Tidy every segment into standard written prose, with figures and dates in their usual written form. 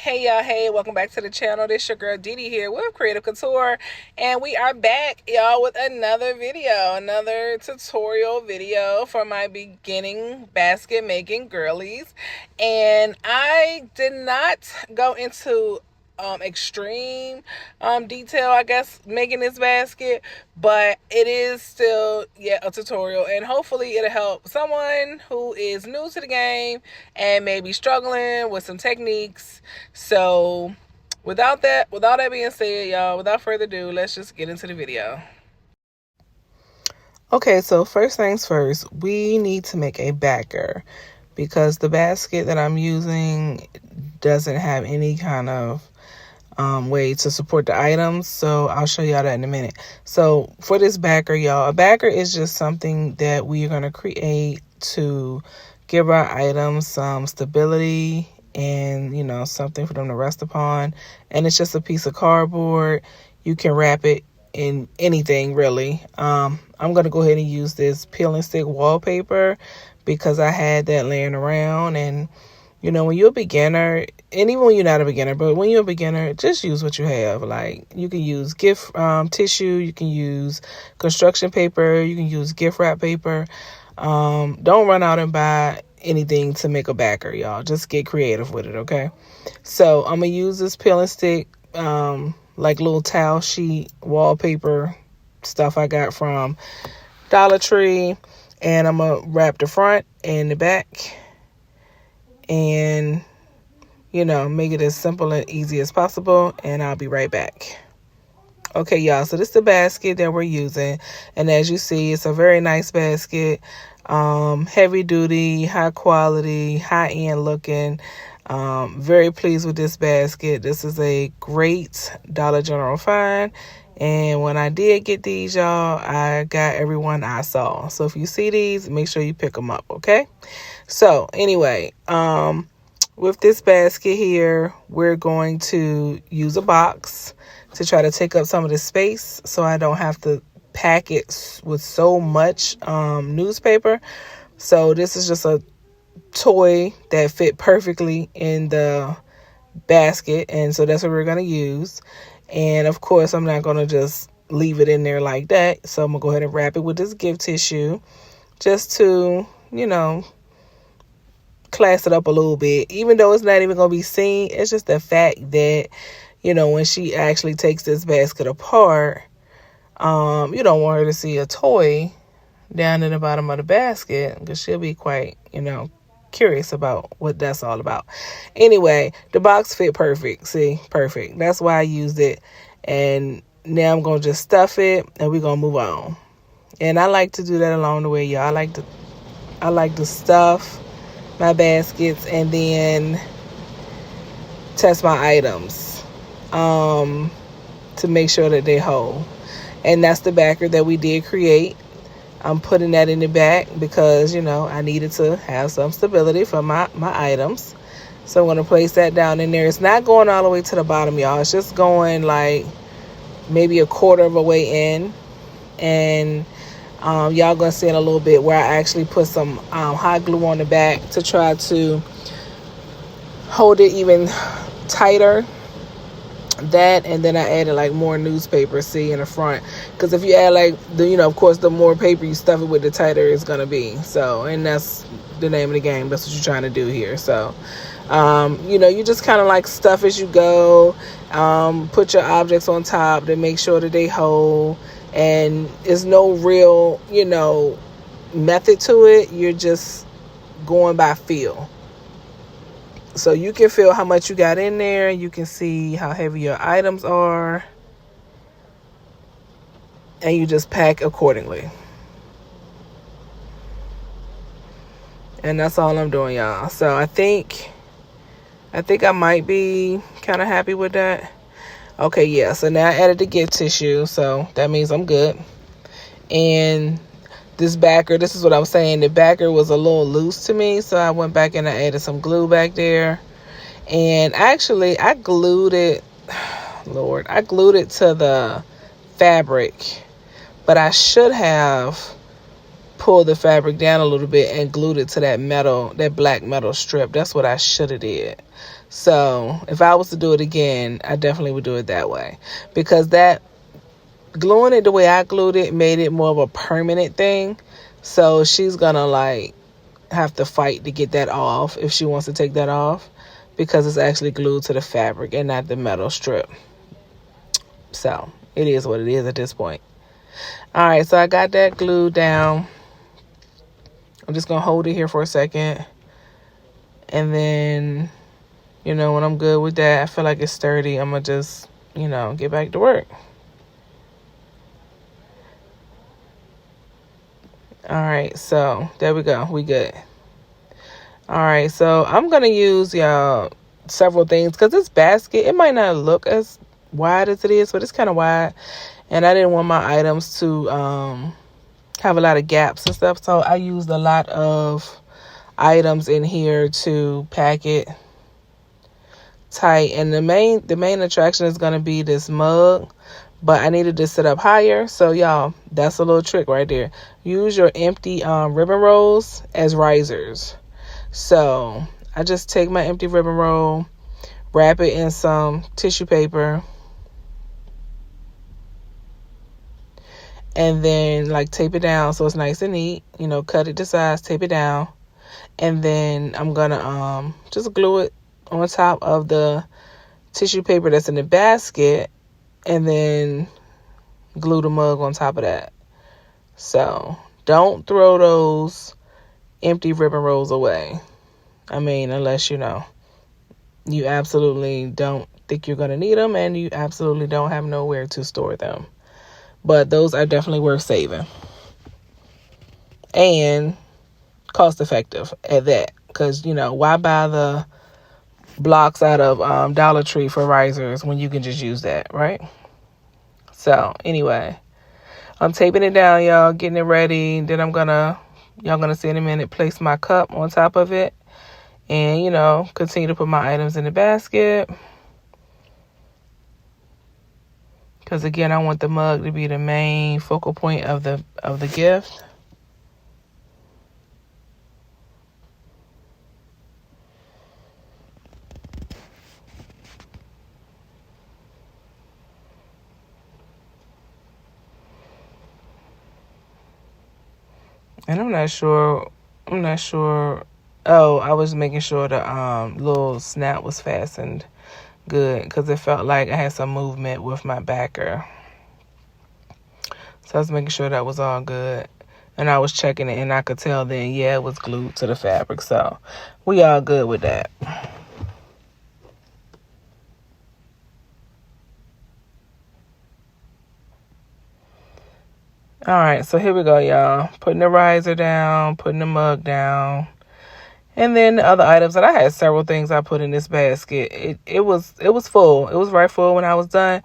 Hey y'all, hey, welcome back to the channel. This your girl Didi here with Creative Couture, and we are back, y'all, with another video, another tutorial video for my beginning basket making girlies. And I did not go into extreme detail, I guess, making this basket, but it is still a tutorial, and hopefully it'll help someone who is new to the game and maybe struggling with some techniques. So without that being said, y'all, without further ado, let's just get into the video. Okay, so first things first, we need to make a backer because the basket that I'm using doesn't have any kind of way to support the items. So I'll show y'all that in a minute. So for this backer, y'all, a backer is just something that we are going to create to give our items some stability and, you know, something for them to rest upon. And it's just a piece of cardboard. You can wrap it in anything, really. I'm going to go ahead and use this peel and stick wallpaper because I had that laying around. And you know, when you're a beginner, and even when you're not a beginner, but when you're a beginner, just use what you have. Like, you can use gift tissue, you can use construction paper, you can use gift wrap paper. Don't run out and buy anything to make a backer, y'all. Just get creative with it, okay? So I'm going to use this peel and stick, like little towel sheet wallpaper stuff I got from Dollar Tree. And I'm going to wrap the front and the back. And, you know, make it as simple and easy as possible. And I'll be right back. Okay, y'all. So this is the basket that we're using. And as you see, it's a very nice basket. Heavy duty, high quality, high end looking. Very pleased with this basket. This is a great Dollar General find. And when I did get these, y'all, I got everyone I saw. So if you see these, make sure you pick them up, okay? So anyway, with this basket here, we're going to use a box to try to take up some of the space so I don't have to pack it with so much newspaper. So this is just a toy that fit perfectly in the basket, and so that's what we're going to use. And of course, I'm not going to just leave it in there like that. So I'm going to go ahead and wrap it with this gift tissue just to, you know, class it up a little bit. Even though it's not even going to be seen, it's just the fact that, you know, when she actually takes this basket apart, you don't want her to see a toy down in the bottom of the basket because she'll be quite, you know, curious about what that's all about. Anyway, the box fit perfect. See, perfect. That's why I used it. And now I'm going to just stuff it and we're going to move on. And I like to do that along the way, y'all. I like to stuff my baskets and then test my items to make sure that they hold. And that's the backer that we did create. I'm putting that in the back because, you know, I needed to have some stability for my items. So I'm going to place that down in there. It's not going all the way to the bottom, y'all. It's just going like maybe a quarter of a way in. And y'all going to see in a little bit where I actually put some hot glue on the back to try to hold it even tighter. That, and then I added like more newspaper, see, in the front, because if you add like the, you know, of course, the more paper you stuff it with, the tighter it's gonna be. So, and that's the name of the game. That's what you're trying to do here. So you know, you just kind of like stuff as you go, put your objects on top to make sure that they hold, and there's no real, you know, method to it. You're just going by feel. So you can feel how much you got in there. You can see how heavy your items are. And you just pack accordingly. And that's all I'm doing, y'all. So I think I might be kind of happy with that. Okay, yeah. So now I added the gift tissue. So that means I'm good. And this backer, this is what I was saying. The backer was a little loose to me, so I went back and I added some glue back there. And actually, I glued it, Lord, I glued it to the fabric, but I should have pulled the fabric down a little bit and glued it to that black metal strip. That's what I should have did. So if I was to do it again, I definitely would do it that way, because that gluing it the way I glued it made it more of a permanent thing. So she's gonna like have to fight to get that off if she wants to take that off, because it's actually glued to the fabric and not the metal strip. So it is what it is at this point. All right, so I got that glued down. I'm just gonna hold it here for a second, and then, you know, when I'm good with that, I feel like it's sturdy, I'm gonna just, you know, get back to work. All right, so there we go. We good. All right, so I'm going to use, y'all, several things, because this basket, it might not look as wide as it is, but it's kind of wide, and I didn't want my items to have a lot of gaps and stuff, so I used a lot of items in here to pack it tight. And the main attraction is going to be this mug, but I needed to sit up higher. So y'all, that's a little trick right there. Use your empty ribbon rolls as risers. So I just take my empty ribbon roll, wrap it in some tissue paper, and then like tape it down so it's nice and neat. You know, cut it to size, tape it down, and then I'm gonna just glue it on top of the tissue paper that's in the basket, and then glue the mug on top of that. So don't throw those empty ribbon rolls away. I mean, unless, you know, you absolutely don't think you're going to need them and you absolutely don't have nowhere to store them. But those are definitely worth saving. And cost effective at that. Because, you know, why buy the blocks out of Dollar Tree for risers when you can just use that, right? So, anyway, I'm taping it down, y'all, getting it ready. Then y'all gonna see in a minute, place my cup on top of it. And, you know, continue to put my items in the basket. Because, again, I want the mug to be the main focal point of the gift. And I'm not sure. Oh, I was making sure the little snap was fastened good, because it felt like I had some movement with my backer. So I was making sure that was all good. And I was checking it, and I could tell then, yeah, it was glued to the fabric. So we all good with that. All right, so here we go, y'all. Putting the riser down, putting the mug down. And then the other items, and I had several things I put in this basket. It was full. It was right full when I was done.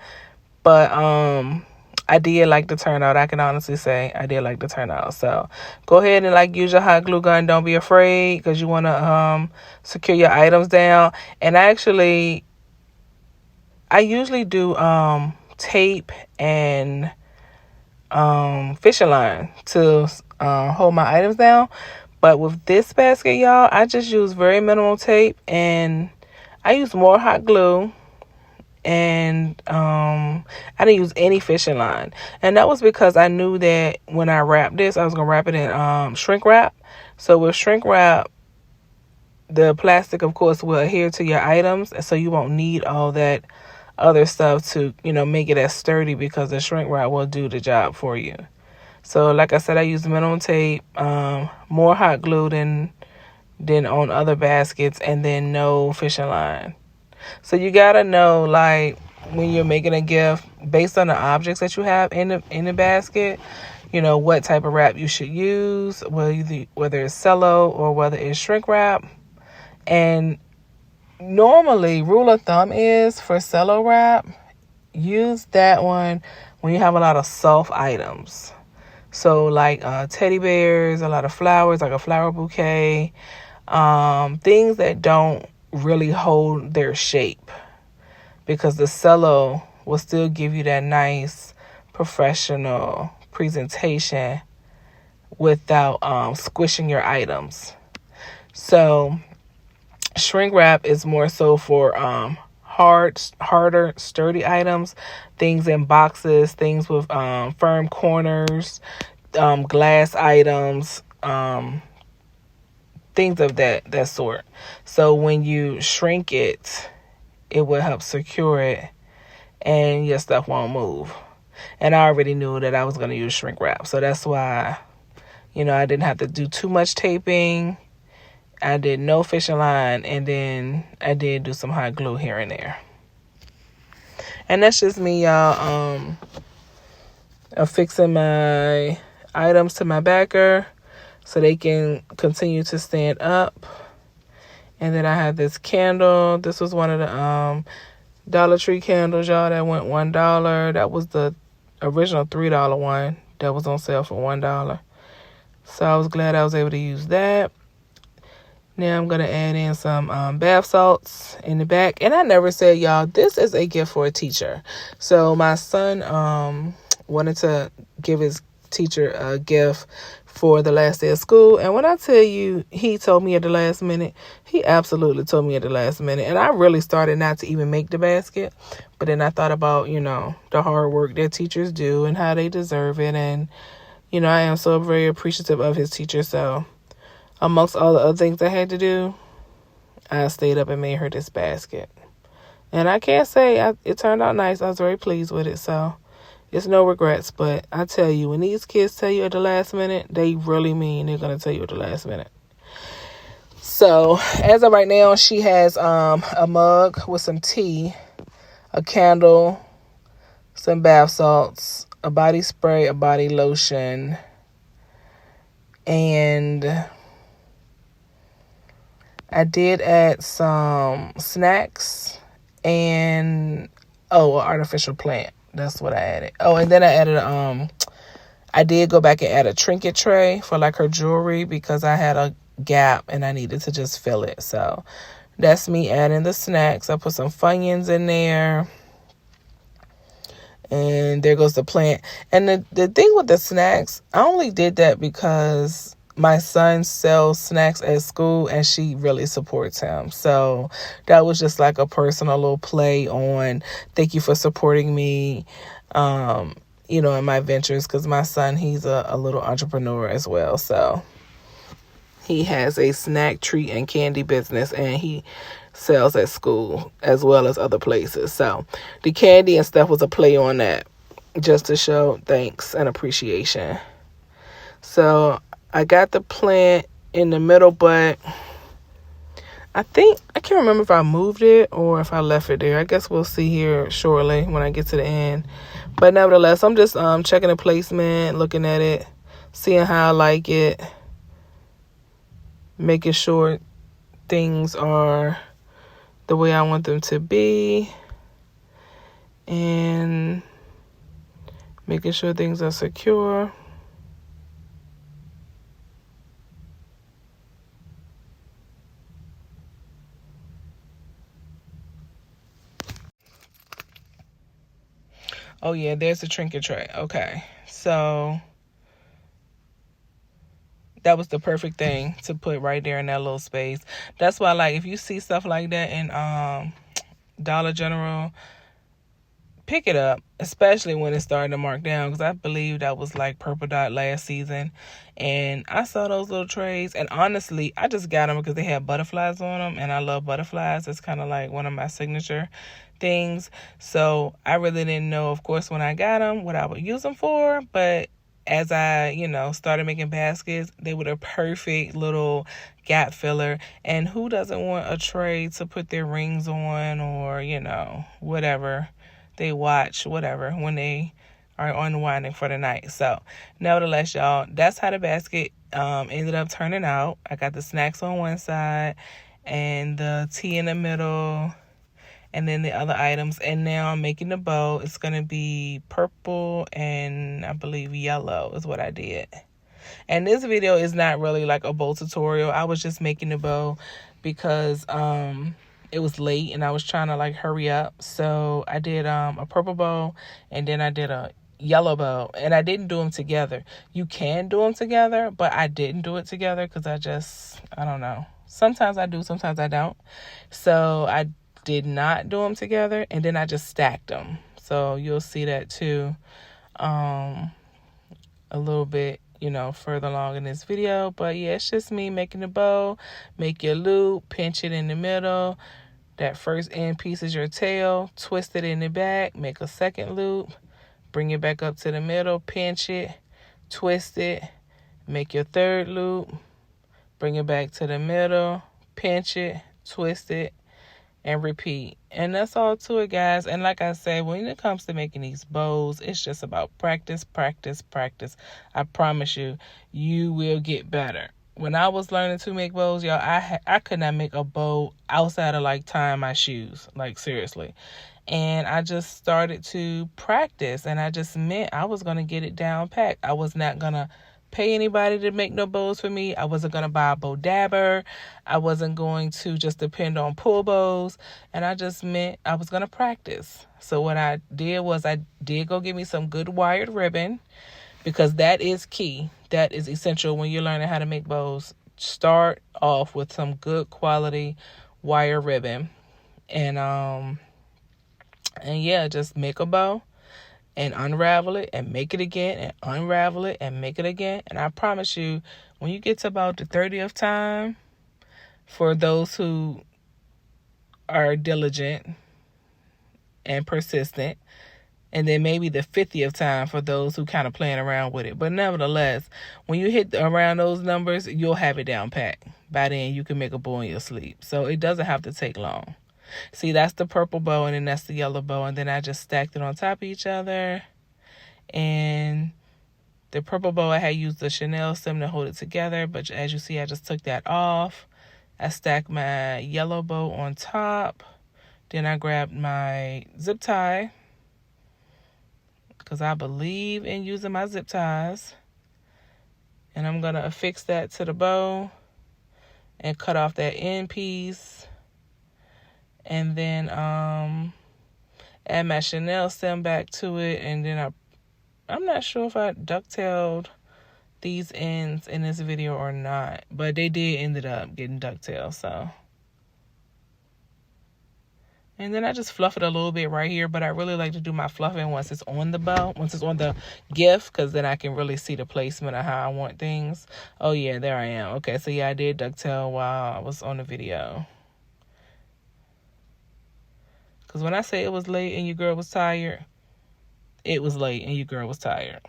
But I did like the turnout. I can honestly say I did like the turnout. So go ahead and like use your hot glue gun. Don't be afraid, because you want to secure your items down. And I usually do tape and fishing line to hold my items down. But with this basket, y'all, I just use very minimal tape, and I use more hot glue, and I didn't use any fishing line. And that was because I knew that when I wrapped this, I was going to wrap it in shrink wrap. So with shrink wrap, the plastic, of course, will adhere to your items, so you won't need all that other stuff to, you know, make it as sturdy, because the shrink wrap will do the job for you. So like I said, I use minimum tape, more hot glue than on other baskets, and then no fishing line. So you gotta know, like, when you're making a gift, based on the objects that you have in the basket, you know, what type of wrap you should use, whether it's cello or whether it's shrink wrap. And normally, rule of thumb is for cello wrap, use that one when you have a lot of soft items. So like teddy bears, a lot of flowers, like a flower bouquet, things that don't really hold their shape, because the cello will still give you that nice professional presentation without squishing your items. So shrink wrap is more so for harder, sturdy items, things in boxes, things with firm corners, glass items, things of that sort. So when you shrink it, it will help secure it and your stuff won't move. And I already knew that I was going to use shrink wrap. So that's why, I didn't have to do too much taping. I did no fishing line, and then I did do some hot glue here and there. And that's just me, y'all, affixing my items to my backer so they can continue to stand up. And then I had this candle. This was one of the Dollar Tree candles, y'all, that went $1. That was the original $3 one that was on sale for $1. So I was glad I was able to use that. Now I'm going to add in some bath salts in the back. And I never said, y'all, this is a gift for a teacher. So my son wanted to give his teacher a gift for the last day of school. And when I tell you he told me at the last minute, he absolutely told me at the last minute. And I really started not to even make the basket. But then I thought about, the hard work that teachers do and how they deserve it. And, I am so very appreciative of his teacher. So amongst all the other things I had to do, I stayed up and made her this basket. And I can't say it turned out nice. I was very pleased with it. So it's no regrets. But I tell you, when these kids tell you at the last minute, they really mean they're going to tell you at the last minute. So as of right now, she has a mug with some tea, a candle, some bath salts, a body spray, a body lotion, and I did add some snacks and an artificial plant. That's what I added. Oh, and then I added I did go back and add a trinket tray for like her jewelry because I had a gap and I needed to just fill it. So that's me adding the snacks. I put some Funyuns in there. And there goes the plant. And the thing with the snacks, I only did that because my son sells snacks at school and she really supports him. So that was just like a personal little play on thank you for supporting me, in my ventures. Because my son, he's a little entrepreneur as well. So he has a snack, treat, and candy business, and he sells at school as well as other places. So the candy and stuff was a play on that, just to show thanks and appreciation. So I got the plant in the middle, but I can't remember if I moved it or if I left it there. I guess we'll see here shortly when I get to the end. But nevertheless, I'm just checking the placement, looking at it, seeing how I like it, making sure things are the way I want them to be, and making sure things are secure. Oh yeah, there's the trinket tray. Okay, so that was the perfect thing to put right there in that little space. That's why, like, if you see stuff like that in Dollar General, pick it up, especially when it's starting to mark down, because I believe that was like Purple Dot last season, and I saw those little trays, and honestly, I just got them because they had butterflies on them, and I love butterflies. It's kind of like one of my signature things. So I really didn't know, of course, when I got them, what I would use them for, but as I, started making baskets, they were the perfect little gap filler. And who doesn't want a tray to put their rings on or, whatever they watch, whatever, when they are unwinding for the night. So, nevertheless, y'all, that's how the basket ended up turning out. I got the snacks on one side and the tea in the middle, and then the other items. And now I'm making the bow. It's going to be purple and I believe yellow is what I did. And this video is not really like a bow tutorial. I was just making the bow because it was late and I was trying to like hurry up. So I did a purple bow, and then I did a yellow bow, and I didn't do them together. You can do them together, but I didn't do it together because I don't know. Sometimes I do, sometimes I don't. So I did not do them together, and then I just stacked them. So you'll see that too a little bit, further along in this video. But yeah, it's just me making the bow. Make your loop, pinch it in the middle. That first end piece is your tail. Twist it in the back, make a second loop. Bring it back up to the middle, pinch it, twist it, make your third loop, bring it back to the middle, pinch it, twist it, and repeat. And that's all to it, guys. And like I said, when it comes to making these bows, it's just about practice, practice, practice. I promise you, you will get better. When I was learning to make bows, y'all, I could not make a bow outside of like tying my shoes, like seriously. And I just started to practice, and I just meant I was going to get it down pat. I was not going to pay anybody to make no bows for me. I wasn't going to buy a bow dabber. I wasn't going to just depend on pull bows. And I just meant I was going to practice. So what I did was I did go get me some good wired ribbon, because that is key. That is essential when you're learning how to make bows. Start off with some good quality wire ribbon. And yeah, just make a bow and unravel it and make it again and unravel it and make it again. And I promise you, when you get to about the 30th time, for those who are diligent and persistent, and then maybe the 50th time for those who kind of playing around with it. But nevertheless, when you hit around those numbers, you'll have it down pat. By then, you can make a bow in your sleep. So it doesn't have to take long. See, that's the purple bow, and then that's the yellow bow, and then I just stacked it on top of each other. And the purple bow, I had used the Chanel stem to hold it together, but as you see, I just took that off. I stacked my yellow bow on top. Then I grabbed my zip tie, because I believe in using my zip ties. And I'm going to affix that to the bow and cut off that end piece. And then add my Chanel stem back to it. And then I'm not sure if I ducktailed these ends in this video or not. But they did ended up getting ducktailed, so. And then I just fluff it a little bit right here. But I really like to do my fluffing once it's on the bow, once it's on the gift, because then I can really see the placement of how I want things. Oh, yeah, there I am. Okay, so yeah, I did ducktail while I was on the video. Because when I say it was late and your girl was tired, it was late and your girl was tired.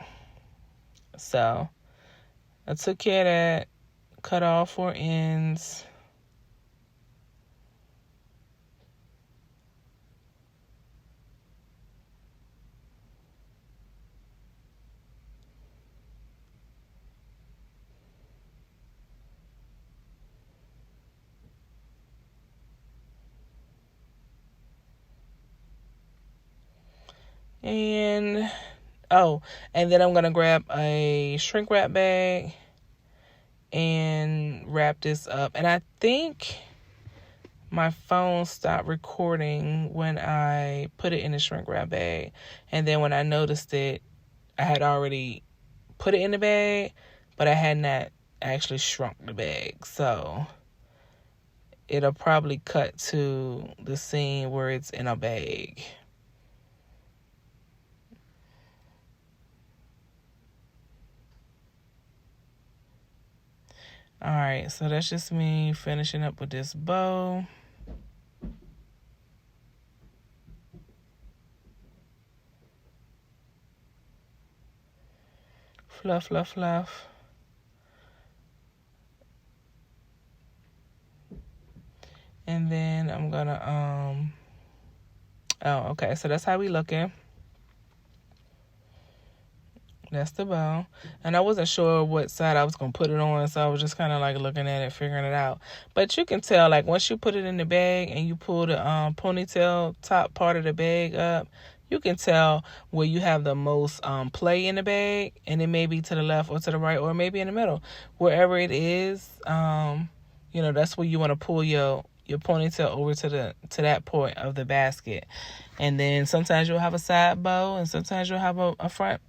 So I took care of that, cut all 4 ends. And then I'm going to grab a shrink wrap bag and wrap this up. And I think my phone stopped recording when I put it in the shrink wrap bag. And then when I noticed it, I had already put it in the bag, but I had not actually shrunk the bag. So it'll probably cut to the scene where it's in a bag. Alright, so that's just me finishing up with this bow. Fluff, fluff, fluff. And then I'm gonna, okay, so that's how we looking. That's the bow. And I wasn't sure what side I was going to put it on, so I was just kind of like looking at it, figuring it out. But you can tell, like, once you put it in the bag and you pull the ponytail top part of the bag up, you can tell where you have the most play in the bag, and it may be to the left or to the right or maybe in the middle. Wherever it is, that's where you want to pull your your ponytail over to that point of the basket. And then sometimes you'll have a side bow, and sometimes you'll have a front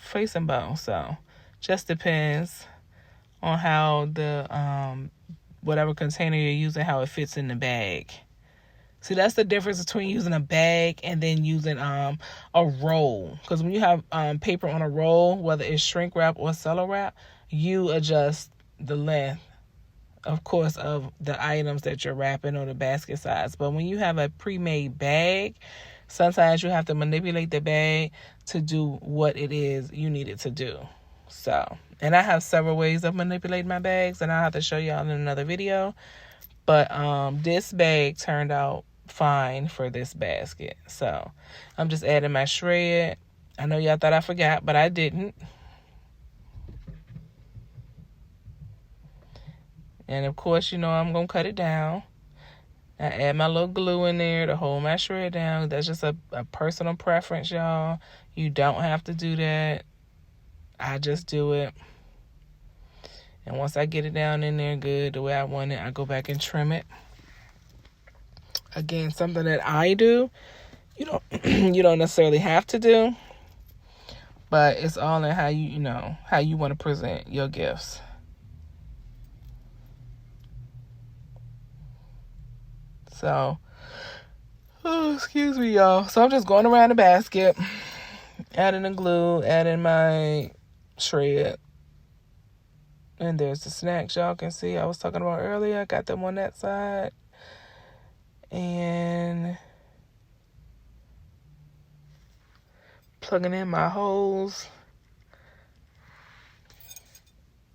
facing bow. So just depends on how the whatever container you're using, how it fits in the bag. See, that's the difference between using a bag and then using a roll. Because when you have paper on a roll, whether it's shrink wrap or cello wrap, you adjust the length, of course, of the items that you're wrapping or the basket size. But when you have a pre-made bag, sometimes you have to manipulate the bag to do what it is you need it to do. So, and I have several ways of manipulating my bags, and I'll have to show y'all in another video. But this bag turned out fine for this basket. So I'm just adding my shred. I know y'all thought I forgot, but I didn't. And of course, you know, I'm going to cut it down. I add my little glue in there to hold my shred down. That's just a personal preference, y'all. You don't have to do that. I just do it. And once I get it down in there good the way I want it, I go back and trim it. Again, something that I do, you don't necessarily have to do, but it's all in how how you want to present your gifts. So, excuse me, y'all. So I'm just going around the basket, adding the glue, adding my shred. And there's the snacks y'all can see I was talking about earlier. I got them on that side. And plugging in my holes.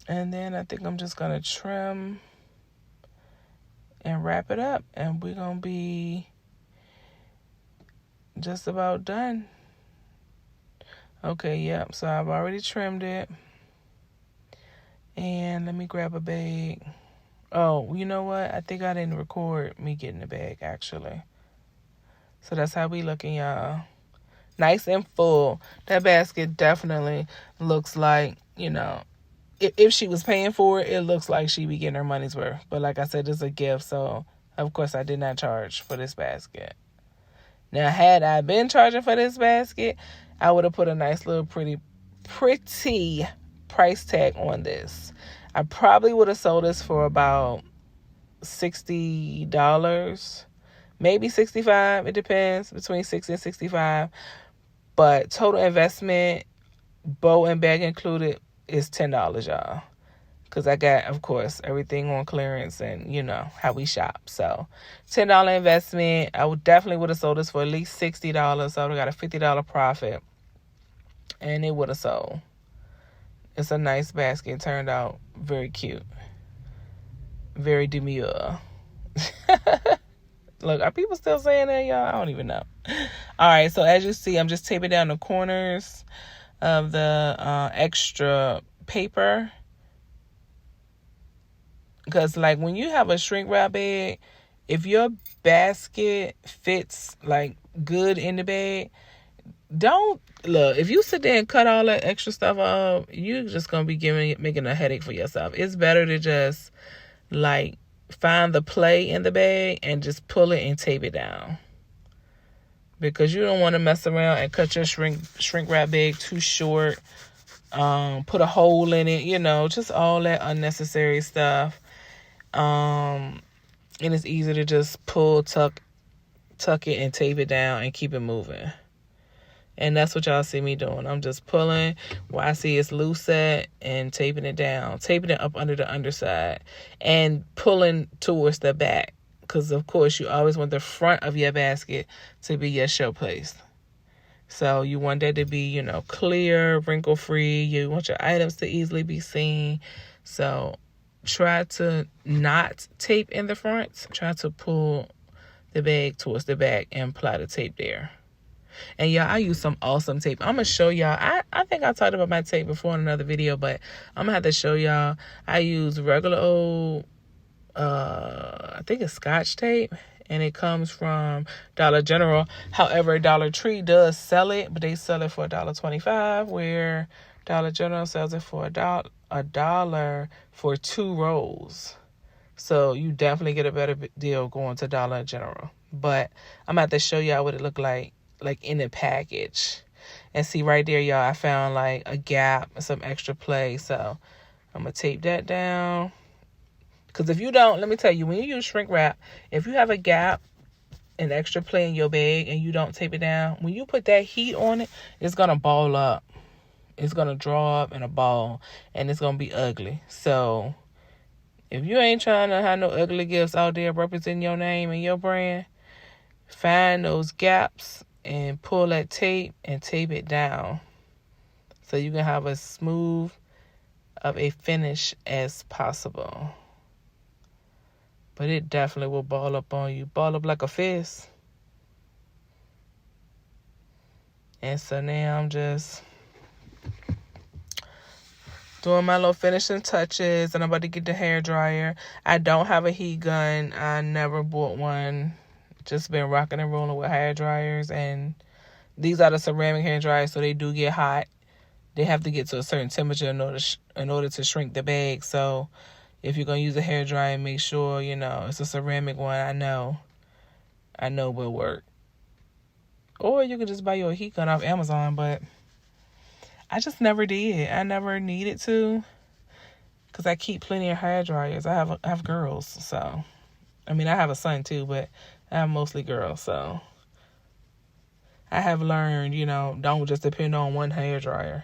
And then I think I'm just going to trim and wrap it up. And we're going to be just about done. Okay, yep. So I've already trimmed it. And let me grab a bag. Oh, you know what? I think I didn't record me getting the bag, actually. So that's how we looking, y'all. Nice and full. That basket definitely looks like, if she was paying for it, it looks like she be getting her money's worth. But like I said, it's a gift, so of course I did not charge for this basket. Now, had I been charging for this basket, I would have put a nice little pretty price tag on this. I probably would have sold this for about $60, maybe $65. It depends, between $60 and $65. But total investment, bow and bag included, is $10, y'all. Because I got, of course, everything on clearance and, how we shop. So, $10 investment. I definitely would have sold this for at least $60. So, I would have got a $50 profit. And it would have sold. It's a nice basket. It turned out very cute. Very demure. Look, are people still saying that, y'all? I don't even know. All right, so as you see, I'm just taping down the corners of the extra paper. Because, like, when you have a shrink wrap bag, if your basket fits, like, good in the bag, if you sit there and cut all that extra stuff off, you're just going to be making a headache for yourself. It's better to just, like, find the play in the bag and just pull it and tape it down. Because you don't want to mess around and cut your shrink wrap bag too short. Put a hole in it, just all that unnecessary stuff. And it's easy to just pull, tuck it and tape it down and keep it moving. And that's what y'all see me doing. I'm just pulling where I see it's loose at and taping it down. Taping it up under the underside. And pulling towards the back. Because, of course, you always want the front of your basket to be your showplace. So you want that to be, clear, wrinkle-free. You want your items to easily be seen. So try to not tape in the front. Try to pull the bag towards the back and apply the tape there. And y'all, I use some awesome tape. I'm going to show y'all. I think I talked about my tape before in another video, but I'm going to have to show y'all. I use regular old, I think it's Scotch tape, and it comes from Dollar General. However, Dollar Tree does sell it, but they sell it for $1.25, where Dollar General sells it for $1 for 2 rolls. So you definitely get a better deal going to Dollar General. But I'm about to show y'all what it looked like in the package. And see right there, y'all, I found like a gap and some extra play. So I'm going to tape that down. Because if you don't, let me tell you, when you use shrink wrap, if you have a gap, an extra play in your bag, and you don't tape it down, when you put that heat on it, it's going to ball up. It's going to draw up in a ball, and it's going to be ugly. So if you ain't trying to have no ugly gifts out there representing your name and your brand, find those gaps and pull that tape and tape it down so you can have as smooth of a finish as possible. But it definitely will ball up on you. Ball up like a fist. And so now I'm just doing my little finishing touches, and I'm about to get the hair dryer. I don't have a heat gun. I never bought one. Just been rocking and rolling with hair dryers, and these are the ceramic hair dryers, so they do get hot. They have to get to a certain temperature in order to shrink the bag. So if you're going to use a hair dryer, make sure, it's a ceramic one. I know will work. Or you could just buy your heat gun off Amazon, but I just never did. I never needed to, because I keep plenty of hair dryers. I have girls, so. I mean, I have a son too, but I have mostly girls, so. I have learned, don't just depend on one hair dryer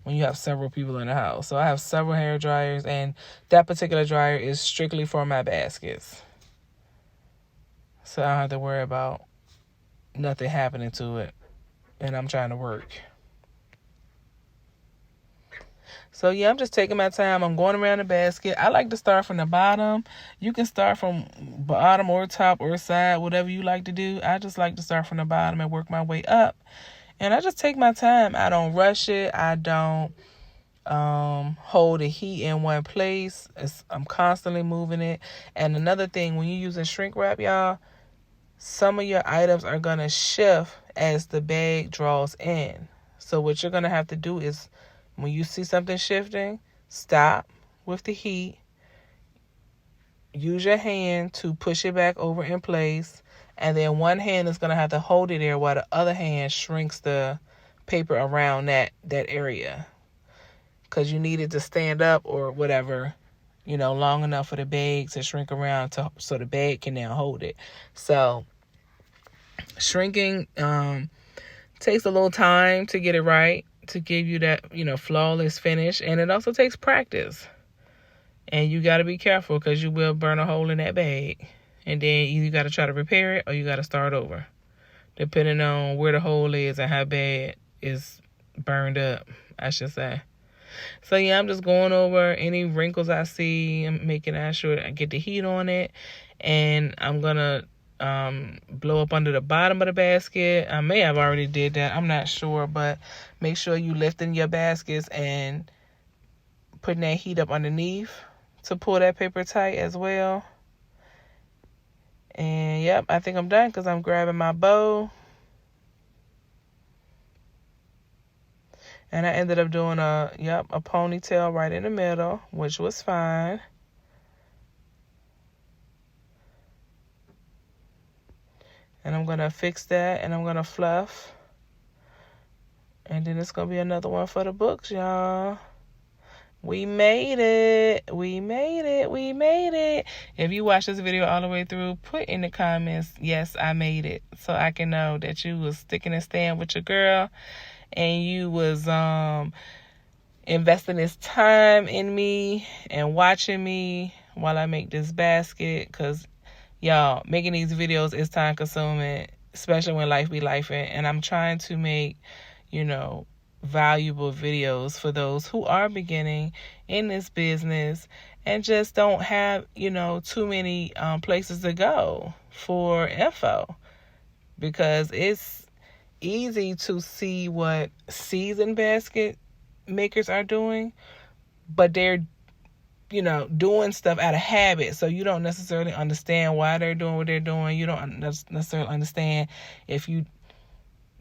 when you have several people in the house. So I have several hair dryers, and that particular dryer is strictly for my baskets. So I don't have to worry about nothing happening to it, and I'm trying to work. So yeah, I'm just taking my time. I'm going around the basket. I like to start from the bottom. You can start from bottom or top or side, whatever you like to do. I just like to start from the bottom and work my way up. And I just take my time. I don't rush it. I don't hold the heat in one place. I'm constantly moving it. And another thing, when you're using shrink wrap, y'all, some of your items are going to shift as the bag draws in. So what you're going to have to do is, when you see something shifting, stop with the heat. Use your hand to push it back over in place. And then one hand is going to have to hold it there while the other hand shrinks the paper around that area. Because you need it to stand up or whatever, long enough for the bag to shrink around so the bag can now hold it. So shrinking takes a little time to get it right, to give you that, flawless finish. And it also takes practice. And you got to be careful, because you will burn a hole in that bag. And then you got to try to repair it, or you got to start over, depending on where the hole is and how bad it's burned up, I should say. So yeah, I'm just going over any wrinkles I see. I'm making sure I get the heat on it. And I'm going to blow up under the bottom of the basket. I may have already did that. I'm not sure, but make sure you lifting your baskets and putting that heat up underneath to pull that paper tight as well. And yep, I think I'm done, because I'm grabbing my bow. And I ended up doing a ponytail right in the middle, which was fine. And I'm going to fix that, and I'm going to fluff. And then it's going to be another one for the books, y'all. We made it. We made it. We made it. If you watch this video all the way through, put in the comments, yes, I made it. So I can know that you was sticking and staying with your girl. And you was investing this time in me and watching me while I make this basket. Because, y'all, making these videos is time consuming, especially when life be lifing. And I'm trying to make, valuable videos for those who are beginning in this business and just don't have, too many places to go for info. Because it's easy to see what seasoned basket makers are doing, but they're doing stuff out of habit, so you don't necessarily understand why they're doing what they're doing. You don't necessarily understand if you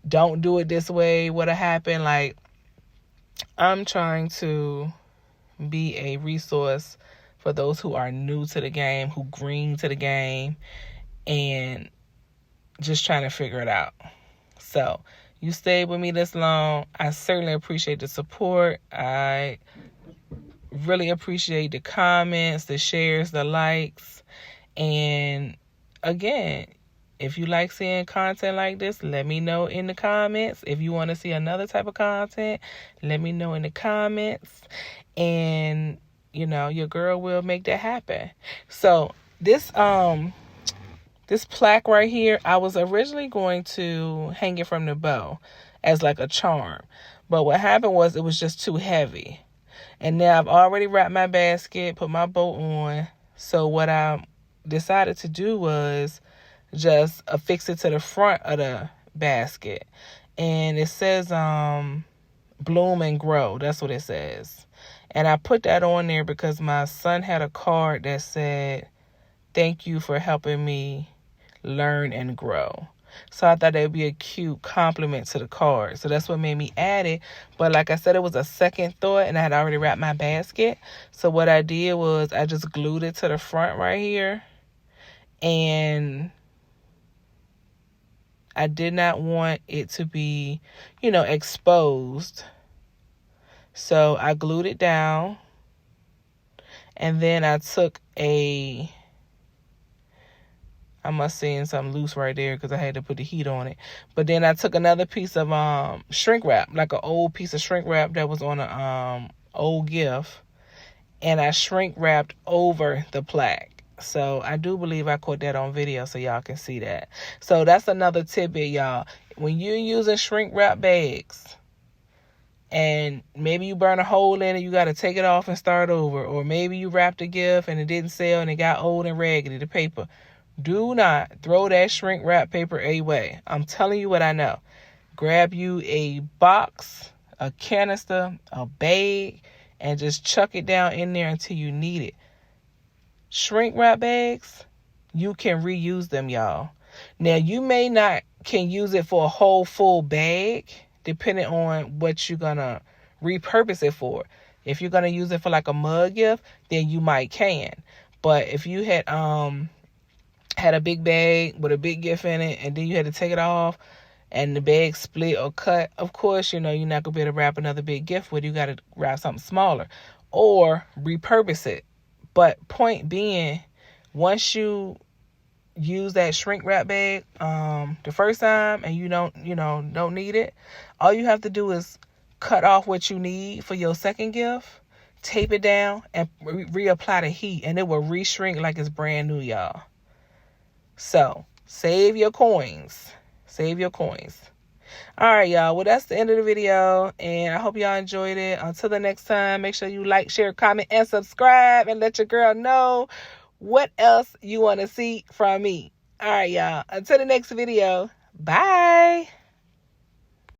don't do it this way, what'll happen. Like, I'm trying to be a resource for those who are new to the game, who green to the game, and just trying to figure it out. So you stayed with me this long. I certainly appreciate the support. I really appreciate the comments, the shares, the likes. And again, if you like seeing content like this, let me know in the comments. If you want to see another type of content, let me know in the comments. And, you know, your girl will make that happen. So this plaque right here, I was originally going to hang it from the bow as like a charm. But what happened was it was just too heavy. And now I've already wrapped my basket, put my bow on. So what I decided to do was just affix it to the front of the basket. And it says bloom and grow. That's what it says. And I put that on there because my son had a card that said, thank you for helping me learn and grow. So I thought that would be a cute compliment to the card. So that's what made me add it. But like I said, it was a second thought and I had already wrapped my basket. So what I did was I just glued it to the front right here. And I did not want it to be, you know, exposed. So I glued it down. And then I took I must have seen something loose right there because I had to put the heat on it. But then I took another piece of shrink wrap, like an old piece of shrink wrap that was on an old gift. And I shrink wrapped over the plaque. So I do believe I caught that on video so y'all can see that. So that's another tidbit, y'all. When you're using shrink wrap bags and maybe you burn a hole in it, you got to take it off and start over. Or maybe you wrapped a gift and it didn't sell and it got old and raggedy, the paper. Do not throw that shrink wrap paper away. I'm telling you what I know. Grab you a box, a canister, a bag, and just chuck it down in there until you need it. Shrink wrap bags, you can reuse them, y'all. Now, you may not can use it for a whole full bag, depending on what you're going to repurpose it for. If you're going to use it for like a mug gift, then you might can. But if you had a big bag with a big gift in it, and then you had to take it off, and the bag split or cut, of course, you know, you're not going to be able to wrap another big gift with it. You got to wrap something smaller or repurpose it. But point being, once you use that shrink wrap bag the first time and you don't need it, all you have to do is cut off what you need for your second gift, tape it down, and reapply the heat, and it will re-shrink like it's brand new, y'all. So, save your coins. Save your coins. All right, y'all. Well, that's the end of the video, and I hope y'all enjoyed it. Until the next time, make sure you like, share, comment, and subscribe, and let your girl know what else you want to see from me. All right, y'all. Until the next video, bye.